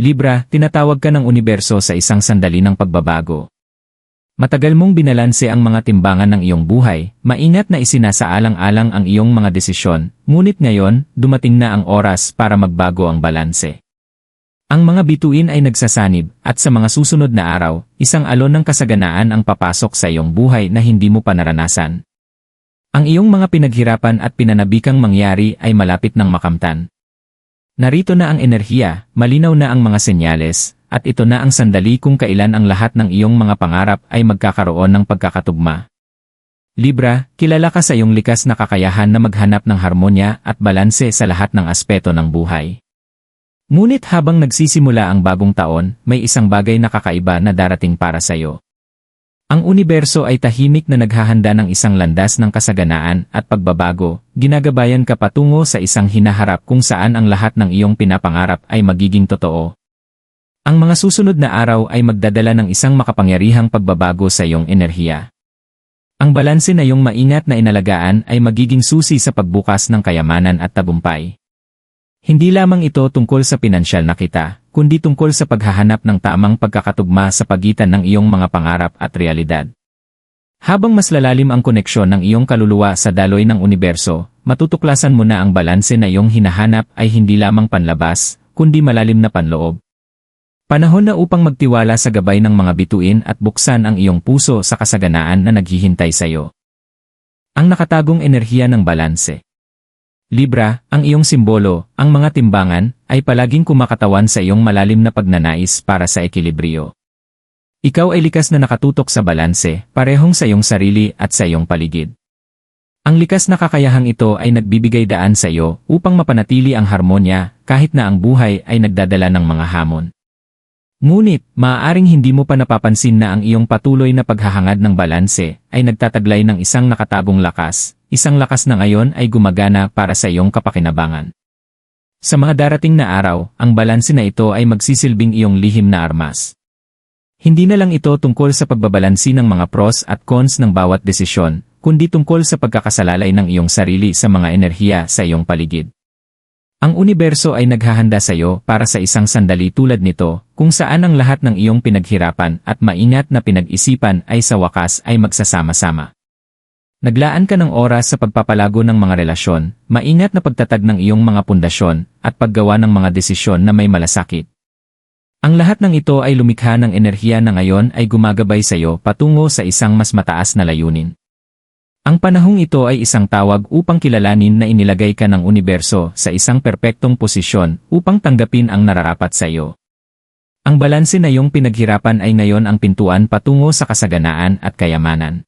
Libra, tinatawag ka ng universo sa isang sandali ng pagbabago. Matagal mong binalanse ang mga timbangan ng iyong buhay, maingat na isinasaalang-alang ang iyong mga desisyon, ngunit ngayon, dumating na ang oras para magbago ang balanse. Ang mga bituin ay nagsasanib, at sa mga susunod na araw, isang alon ng kasaganaan ang papasok sa iyong buhay na hindi mo pa naranasan. Ang iyong mga pinaghirapan at pinanabikang mangyari ay malapit ng makamtan. Narito na ang enerhiya, malinaw na ang mga senyales, at ito na ang sandali kung kailan ang lahat ng iyong mga pangarap ay magkakaroon ng pagkakatugma. Libra, kilala ka sa iyong likas na kakayahan na maghanap ng harmonya at balanse sa lahat ng aspeto ng buhay. Ngunit habang nagsisimula ang bagong taon, may isang bagay na kakaiba na darating para sa iyo. Ang universo ay tahimik na naghahanda ng isang landas ng kasaganaan at pagbabago, ginagabayan ka patungo sa isang hinaharap kung saan ang lahat ng iyong pinapangarap ay magiging totoo. Ang mga susunod na araw ay magdadala ng isang makapangyarihang pagbabago sa iyong enerhiya. Ang balanse na iyong maingat na inalagaan ay magiging susi sa pagbukas ng kayamanan at tagumpay. Hindi lamang ito tungkol sa pinansyal na kita, kundi tungkol sa paghahanap ng tamang pagkakatugma sa pagitan ng iyong mga pangarap at realidad. Habang mas lalalim ang koneksyon ng iyong kaluluwa sa daloy ng universo, matutuklasan mo na ang balanse na iyong hinahanap ay hindi lamang panlabas, kundi malalim na panloob. Panahon na upang magtiwala sa gabay ng mga bituin at buksan ang iyong puso sa kasaganaan na naghihintay sa iyo. Ang nakatagong enerhiya ng balanse. Libra, ang iyong simbolo, ang mga timbangan, ay palaging kumakatawan sa iyong malalim na pagnanais para sa ekilibriyo. Ikaw ay likas na nakatutok sa balanse, parehong sa iyong sarili at sa iyong paligid. Ang likas na kakayahang ito ay nagbibigay daan sa iyo upang mapanatili ang harmonya kahit na ang buhay ay nagdadala ng mga hamon. Ngunit, maaaring hindi mo pa napapansin na ang iyong patuloy na paghahangad ng balanse ay nagtataglay ng isang nakatagong lakas, isang lakas na ngayon ay gumagana para sa iyong kapakinabangan. Sa mga darating na araw, ang balanse na ito ay magsisilbing iyong lihim na armas. Hindi na lang ito tungkol sa pagbabalansi ng mga pros at cons ng bawat desisyon, kundi tungkol sa pagkakasalalay ng iyong sarili sa mga enerhiya sa iyong paligid. Ang universo ay naghahanda sa iyo para sa isang sandali tulad nito, kung saan ang lahat ng iyong pinaghirapan at maingat na pinag-isipan ay sa wakas ay magsasama-sama. Naglaan ka ng oras sa pagpapalago ng mga relasyon, maingat na pagtatag ng iyong mga pundasyon, at paggawa ng mga desisyon na may malasakit. Ang lahat ng ito ay lumikha ng enerhiya na ngayon ay gumagabay sa iyo patungo sa isang mas mataas na layunin. Ang panahong ito ay isang tawag upang kilalanin na inilagay ka ng universo sa isang perpektong posisyon upang tanggapin ang nararapat sa iyo. Ang balanse na iyong pinaghirapan ay ngayon ang pintuan patungo sa kasaganaan at kayamanan.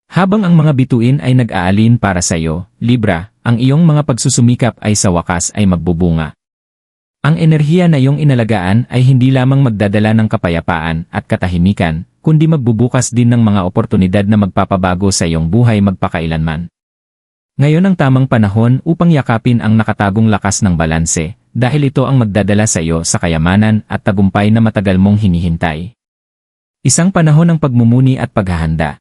Habang ang mga bituin ay nag-aalin para sa iyo, Libra, ang iyong mga pagsusumikap ay sa wakas ay magbubunga. Ang enerhiya na iyong inalagaan ay hindi lamang magdadala ng kapayapaan at katahimikan, kundi magbubukas din ng mga oportunidad na magpapabago sa iyong buhay magpakailanman. Ngayon ang tamang panahon upang yakapin ang nakatagong lakas ng balanse, dahil ito ang magdadala sa iyo sa kayamanan at tagumpay na matagal mong hinihintay. Isang panahon ng pagmumuni at paghahanda.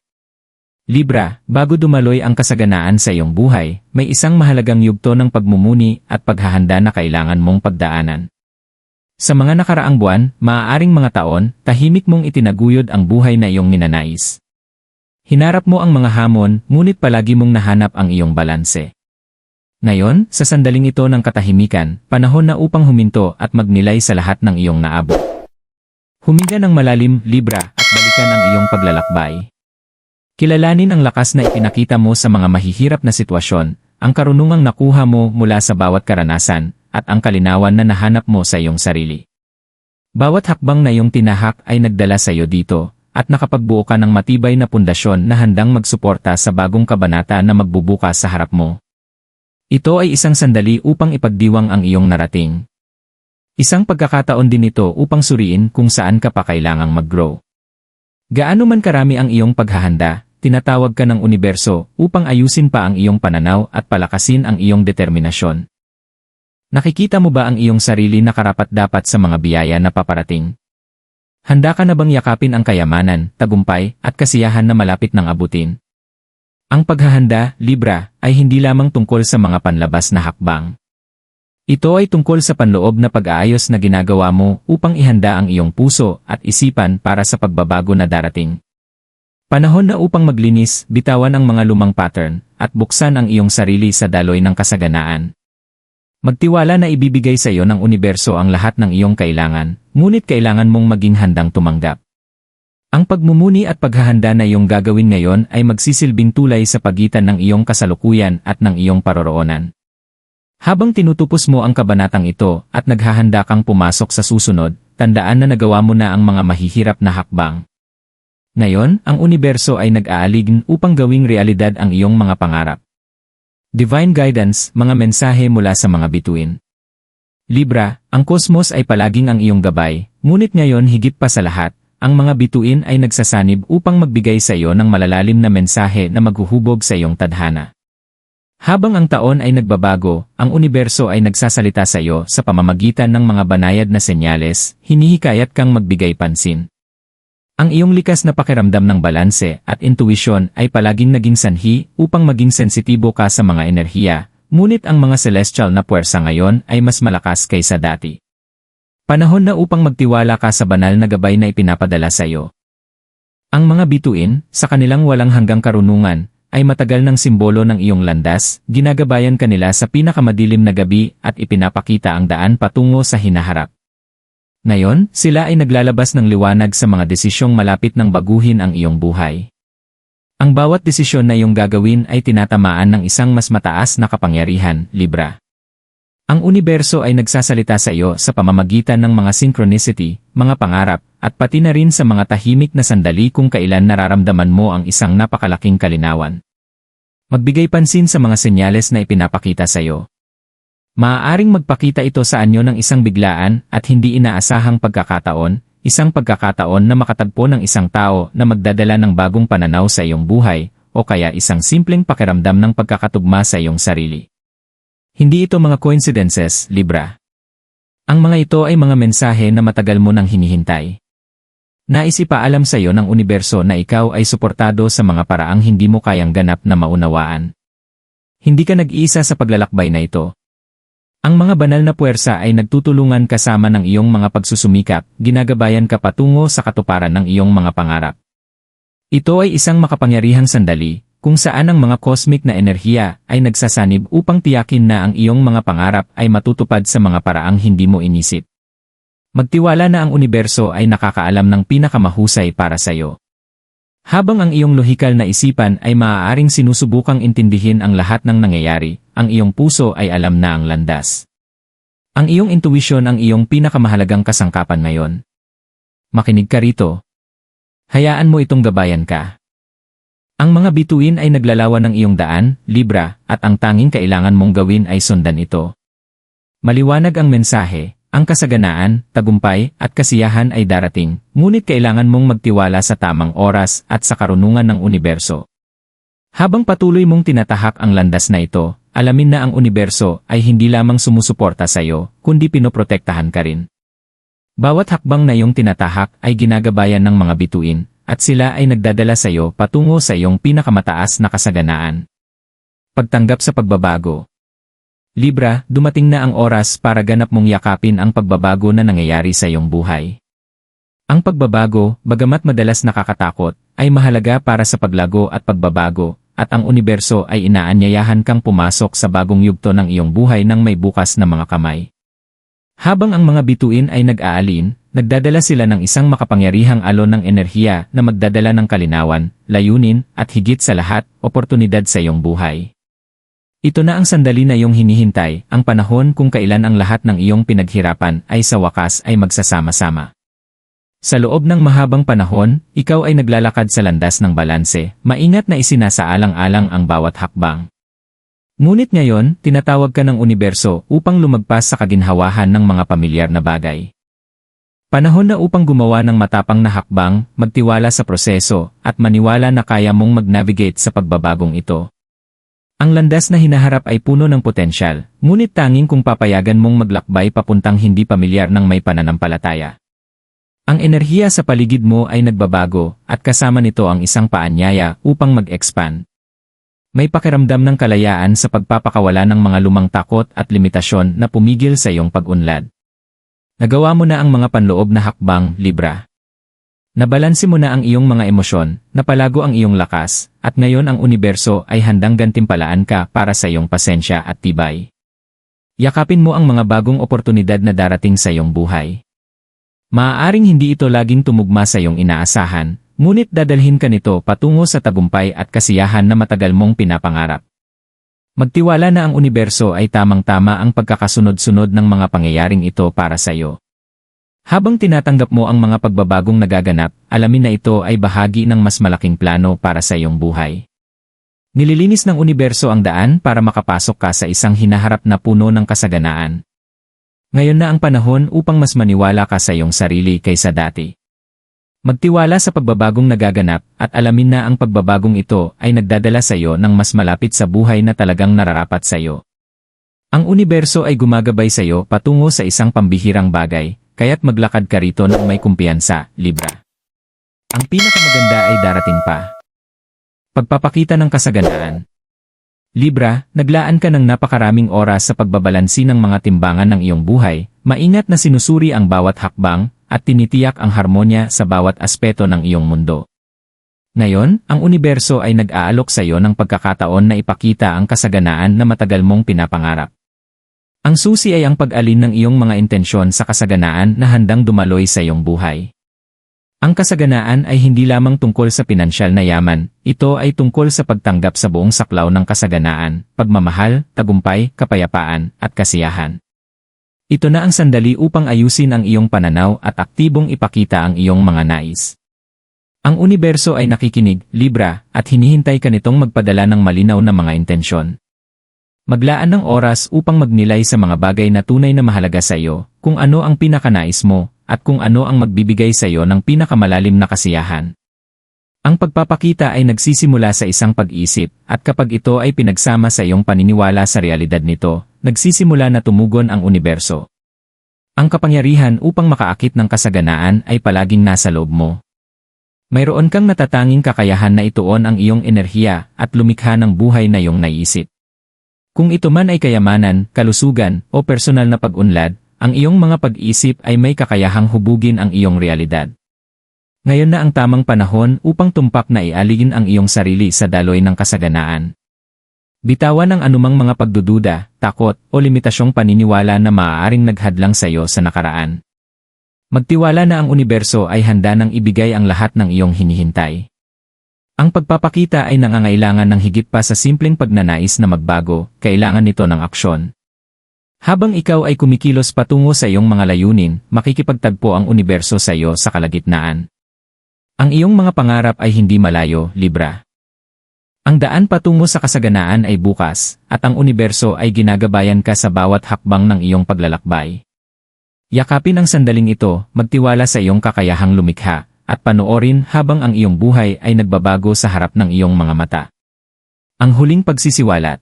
Libra, bago dumaloy ang kasaganaan sa iyong buhay, may isang mahalagang yugto ng pagmumuni at paghahanda na kailangan mong pagdaanan. Sa mga nakaraang buwan, maaaring mga taon, tahimik mong itinaguyod ang buhay na iyong ninanais. Hinarap mo ang mga hamon, ngunit palagi mong nahanap ang iyong balanse. Ngayon, sa sandaling ito ng katahimikan, panahon na upang huminto at magnilay sa lahat ng iyong naabot. Huminga ng malalim, Libra, at balikan ang iyong paglalakbay. Kilalanin ang lakas na ipinakita mo sa mga mahihirap na sitwasyon, ang karunungang nakuha mo mula sa bawat karanasan, at ang kalinawan na nahanap mo sa iyong sarili. Bawat hakbang na iyong tinahak ay nagdala sa iyo dito, at nakapagbuo ka ng matibay na pundasyon na handang magsuporta sa bagong kabanata na magbubukas sa harap mo. Ito ay isang sandali upang ipagdiwang ang iyong narating. Isang pagkakataon din ito upang suriin kung saan ka pa kailangang mag-grow. Gaano man karami ang iyong paghahanda, tinatawag ka ng universo upang ayusin pa ang iyong pananaw at palakasin ang iyong determinasyon. Nakikita mo ba ang iyong sarili na karapat-dapat sa mga biyaya na paparating? Handa ka na bang yakapin ang kayamanan, tagumpay, at kasiyahan na malapit ng abutin? Ang paghahanda, Libra, ay hindi lamang tungkol sa mga panlabas na hakbang. Ito ay tungkol sa panloob na pag-aayos na ginagawa mo upang ihanda ang iyong puso at isipan para sa pagbabago na darating. Panahon na upang maglinis, bitawan ang mga lumang pattern, at buksan ang iyong sarili sa daloy ng kasaganaan. Magtiwala na ibibigay sa iyo ng universo ang lahat ng iyong kailangan, ngunit kailangan mong maging handang tumanggap. Ang pagmumuni at paghahanda na iyong gagawin ngayon ay magsisilbing tulay sa pagitan ng iyong kasalukuyan at ng iyong paroroonan. Habang tinutupos mo ang kabanatang ito at naghahanda kang pumasok sa susunod, tandaan na nagawa mo na ang mga mahihirap na hakbang. Ngayon, ang universo ay nag-aalign upang gawing realidad ang iyong mga pangarap. Divine Guidance, mga mensahe mula sa mga bituin. Libra, ang kosmos ay palaging ang iyong gabay, ngunit ngayon higit pa sa lahat, ang mga bituin ay nagsasanib upang magbigay sa iyo ng malalalim na mensahe na maghuhubog sa iyong tadhana. Habang ang taon ay nagbabago, ang universo ay nagsasalita sa iyo sa pamamagitan ng mga banayad na senyales, hinihikayat kang magbigay pansin. Ang iyong likas na pakiramdam ng balanse at intuisyon ay palaging naging sanhi upang maging sensitibo ka sa mga enerhiya, ngunit ang mga celestial na puwersa ngayon ay mas malakas kaysa dati. Panahon na upang magtiwala ka sa banal na gabay na ipinapadala sa iyo. Ang mga bituin, sa kanilang walang hanggang karunungan, ay matagal ng simbolo ng iyong landas, ginagabayan kanila sa pinakamadilim na gabi at ipinapakita ang daan patungo sa hinaharap. Ngayon, sila ay naglalabas ng liwanag sa mga desisyong malapit ng baguhin ang iyong buhay. Ang bawat desisyon na iyong gagawin ay tinatamaan ng isang mas mataas na kapangyarihan, Libra. Ang universo ay nagsasalita sa iyo sa pamamagitan ng mga synchronicity, mga pangarap, at pati na rin sa mga tahimik na sandali kung kailan nararamdaman mo ang isang napakalaking kalinawan. Magbigay pansin sa mga senyales na ipinapakita sa iyo. Maaaring magpakita ito sa anyo ng isang biglaan at hindi inaasahang pagkakataon, isang pagkakataon na makatagpo ng isang tao na magdadala ng bagong pananaw sa iyong buhay, o kaya isang simpleng pakiramdam ng pagkakatugma sa iyong sarili. Hindi ito mga coincidences, Libra. Ang mga ito ay mga mensahe na matagal mo nang hinihintay. Nais ipaalam sa iyo ng universo na ikaw ay suportado sa mga paraang hindi mo kayang ganap na maunawaan. Hindi ka nag-iisa sa paglalakbay na ito. Ang mga banal na puwersa ay nagtutulungan kasama ng iyong mga pagsusumikap, ginagabayan ka patungo sa katuparan ng iyong mga pangarap. Ito ay isang makapangyarihang sandali, kung saan ang mga cosmic na enerhiya ay nagsasanib upang tiyakin na ang iyong mga pangarap ay matutupad sa mga paraang hindi mo inisip. Magtiwala na ang universo ay nakakaalam ng pinakamahusay para sa iyo. Habang ang iyong lohikal na isipan ay maaaring sinusubukang intindihin ang lahat ng nangyayari, ang iyong puso ay alam na ang landas. Ang iyong intuisyon ang iyong pinakamahalagang kasangkapan ngayon. Makinig ka rito. Hayaan mo itong gabayan ka. Ang mga bituin ay naglalawan ng iyong daan, Libra, at ang tanging kailangan mong gawin ay sundan ito. Maliwanag ang mensahe. Ang kasaganaan, tagumpay, at kasiyahan ay darating, ngunit kailangan mong magtiwala sa tamang oras at sa karunungan ng universo. Habang patuloy mong tinatahak ang landas na ito, alamin na ang universo ay hindi lamang sumusuporta sa iyo, kundi pinoprotektahan ka rin. Bawat hakbang na iyong tinatahak ay ginagabayan ng mga bituin, at sila ay nagdadala sa iyo patungo sa iyong pinakamataas na kasaganaan. Pagtanggap sa pagbabago. Libra, dumating na ang oras para ganap mong yakapin ang pagbabago na nangyayari sa iyong buhay. Ang pagbabago, bagamat madalas nakakatakot, ay mahalaga para sa paglago at pagbabago, at ang universo ay inaanyayahan kang pumasok sa bagong yugto ng iyong buhay ng may bukas na mga kamay. Habang ang mga bituin ay nag-aalin, nagdadala sila ng isang makapangyarihang alon ng enerhiya na magdadala ng kalinawan, layunin, at higit sa lahat, oportunidad sa iyong buhay. Ito na ang sandali na iyong hinihintay, ang panahon kung kailan ang lahat ng iyong pinaghirapan ay sa wakas ay magsasama-sama. Sa loob ng mahabang panahon, ikaw ay naglalakad sa landas ng balanse, maingat na isinasaalang-alang ang bawat hakbang. Ngunit ngayon, tinatawag ka ng universo upang lumagpas sa kaginhawahan ng mga pamilyar na bagay. Panahon na upang gumawa ng matapang na hakbang, magtiwala sa proseso, at maniwala na kaya mong mag-navigate sa pagbabagong ito. Ang landas na hinaharap ay puno ng potensyal, ngunit tanging kung papayagan mong maglakbay papuntang hindi pamilyar ng may pananampalataya. Ang enerhiya sa paligid mo ay nagbabago, at kasama nito ang isang paanyaya upang mag-expand. May pakiramdam ng kalayaan sa pagpapakawala ng mga lumang takot at limitasyon na pumigil sa iyong pag-unlad. Nagawa mo na ang mga panloob na hakbang, Libra. Nabalanse mo na ang iyong mga emosyon, napalago ang iyong lakas, at ngayon ang universo ay handang gantimpalaan ka para sa iyong pasensya at tibay. Yakapin mo ang mga bagong oportunidad na darating sa iyong buhay. Maaaring hindi ito laging tumugma sa iyong inaasahan, ngunit dadalhin ka nito patungo sa tagumpay at kasiyahan na matagal mong pinapangarap. Magtiwala na ang universo ay tamang-tama ang pagkakasunod-sunod ng mga pangyayaring ito para sa iyo. Habang tinatanggap mo ang mga pagbabagong nagaganap, alamin na ito ay bahagi ng mas malaking plano para sa iyong buhay. Nililinis ng universo ang daan para makapasok ka sa isang hinaharap na puno ng kasaganaan. Ngayon na ang panahon upang mas maniwala ka sa iyong sarili kaysa dati. Magtiwala sa pagbabagong nagaganap at alamin na ang pagbabagong ito ay nagdadala sa iyo ng mas malapit sa buhay na talagang nararapat sa iyo. Ang universo ay gumagabay sa iyo patungo sa isang pambihirang bagay, kaya't maglakad ka rito ng may kumpiyansa, Libra. Ang pinakamaganda ay darating pa. Pagpapakita ng kasaganaan. Libra, naglaan ka ng napakaraming oras sa pagbabalansi ng mga timbangan ng iyong buhay, maingat na sinusuri ang bawat hakbang, at tinitiyak ang harmonya sa bawat aspeto ng iyong mundo. Ngayon, ang universo ay nag-aalok sa iyo ng pagkakataon na ipakita ang kasaganaan na matagal mong pinapangarap. Ang susi ay ang pag-alin ng iyong mga intensyon sa kasaganaan na handang dumaloy sa iyong buhay. Ang kasaganaan ay hindi lamang tungkol sa pinansyal na yaman, ito ay tungkol sa pagtanggap sa buong saklaw ng kasaganaan, pagmamahal, tagumpay, kapayapaan, at kasiyahan. Ito na ang sandali upang ayusin ang iyong pananaw at aktibong ipakita ang iyong mga nais. Ang universo ay nakikinig, Libra, at hinihintay ka nitong magpadala ng malinaw na mga intensyon. Maglaan ng oras upang magnilay sa mga bagay na tunay na mahalaga sa iyo, kung ano ang pinakanais mo, at kung ano ang magbibigay sa iyo ng pinakamalalim na kasiyahan. Ang pagpapakita ay nagsisimula sa isang pag-isip, at kapag ito ay pinagsama sa iyong paniniwala sa realidad nito, nagsisimula na tumugon ang universo. Ang kapangyarihan upang makaakit ng kasaganaan ay palaging nasa loob mo. Mayroon kang natatanging kakayahan na ituon ang iyong enerhiya at lumikha ng buhay na iyong naiisip. Kung ito man ay kayamanan, kalusugan, o personal na pag-unlad, ang iyong mga pag-isip ay may kakayahang hubugin ang iyong realidad. Ngayon na ang tamang panahon upang tumpak na ialigin ang iyong sarili sa daloy ng kasaganaan. Bitawan ang anumang mga pagdududa, takot, o limitasyong paniniwala na maaaring naghadlang sa iyo sa nakaraan. Magtiwala na ang universo ay handa nang ibigay ang lahat ng iyong hinihintay. Ang pagpapakita ay nangangailangan ng higit pa sa simpleng pagnanais na magbago, kailangan nito ng aksyon. Habang ikaw ay kumikilos patungo sa iyong mga layunin, makikipagtagpo ang universo sa iyo sa kalagitnaan. Ang iyong mga pangarap ay hindi malayo, Libra. Ang daan patungo sa kasaganaan ay bukas, at ang universo ay ginagabayan ka sa bawat hakbang ng iyong paglalakbay. Yakapin ang sandaling ito, magtiwala sa iyong kakayahang lumikha, at panoorin habang ang iyong buhay ay nagbabago sa harap ng iyong mga mata. Ang huling pagsisiwalat.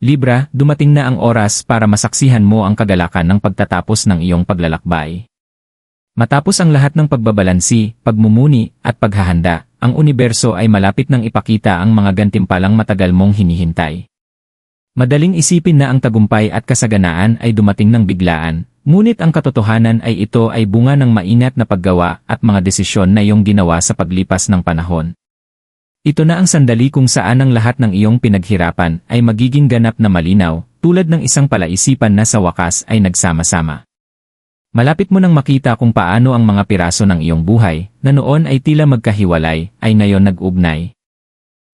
Libra, dumating na ang oras para masaksihan mo ang kagalakan ng pagtatapos ng iyong paglalakbay. Matapos ang lahat ng pagbabalansi, pagmumuni, at paghahanda, ang universo ay malapit nang ipakita ang mga gantimpalang matagal mong hinihintay. Madaling isipin na ang tagumpay at kasaganaan ay dumating ng biglaan, ngunit ang katotohanan ay ito ay bunga ng maingat na paggawa at mga desisyon na iyong ginawa sa paglipas ng panahon. Ito na ang sandali kung saan ang lahat ng iyong pinaghirapan ay magiging ganap na malinaw, tulad ng isang palaisipan na sa wakas ay nagsama-sama. Malapit mo nang makita kung paano ang mga piraso ng iyong buhay, na noon ay tila magkahiwalay, ay ngayon nag-ugnay.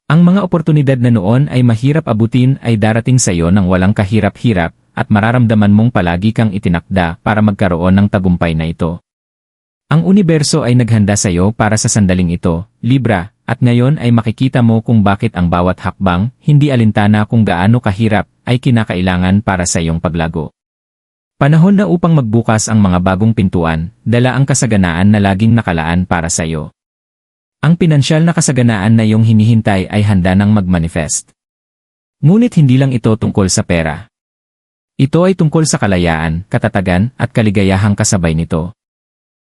Ang mga oportunidad na noon ay mahirap abutin ay darating sa iyo ng walang kahirap-hirap, at mararamdaman mong palagi kang itinakda para magkaroon ng tagumpay na ito. Ang universo ay naghanda sa iyo para sa sandaling ito, Libra, at ngayon ay makikita mo kung bakit ang bawat hakbang, hindi alintana kung gaano kahirap, ay kinakailangan para sa iyong paglago. Panahon na upang magbukas ang mga bagong pintuan, dala ang kasaganaan na laging nakalaan para sa iyo. Ang pinansyal na kasaganaan na iyong hinihintay ay handa nang mag-manifest. Ngunit hindi lang ito tungkol sa pera. Ito ay tungkol sa kalayaan, katatagan, at kaligayahang kasabay nito.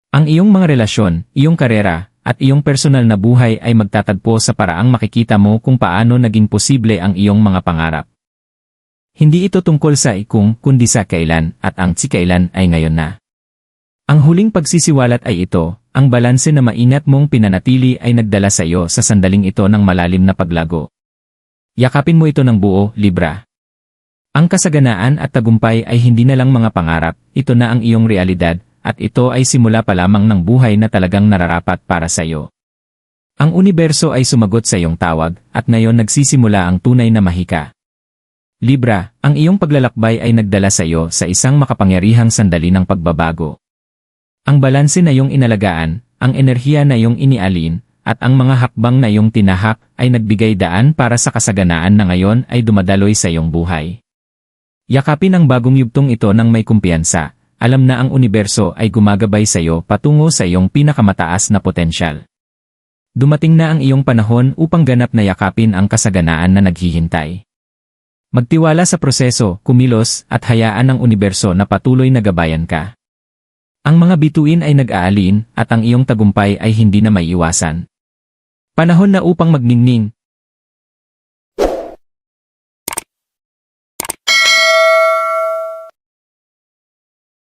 Ang iyong mga relasyon, iyong karera, at iyong personal na buhay ay magtatagpo sa paraang makikita mo kung paano naging posible ang iyong mga pangarap. Hindi ito tungkol sa kung, kundi sa kailan, at ang si kailan ay ngayon na. Ang huling pagsisiwalat ay ito, ang balanse na maingat mong pinanatili ay nagdala sa iyo sa sandaling ito ng malalim na paglago. Yakapin mo ito ng buo, Libra. Ang kasaganaan at tagumpay ay hindi na lang mga pangarap, ito na ang iyong realidad, at ito ay simula pa lamang ng buhay na talagang nararapat para sa iyo. Ang universo ay sumagot sa iyong tawag, at ngayon nagsisimula ang tunay na mahika. Libra, ang iyong paglalakbay ay nagdala sa iyo sa isang makapangyarihang sandali ng pagbabago. Ang balanse na iyong inalagaan, ang enerhiya na iyong inialin, at ang mga hakbang na iyong tinahak ay nagbigay daan para sa kasaganaan na ngayon ay dumadaloy sa iyong buhay. Yakapin ang bagong yugtong ito ng may kumpiyansa, alam na ang universo ay gumagabay sa iyo patungo sa iyong pinakamataas na potensyal. Dumating na ang iyong panahon upang ganap na yakapin ang kasaganaan na naghihintay. Magtiwala sa proseso, kumilos, at hayaan ang universo na patuloy na gabayan ka. Ang mga bituin ay nag-aalin, at ang iyong tagumpay ay hindi na maiiwasan. Panahon na upang magningning,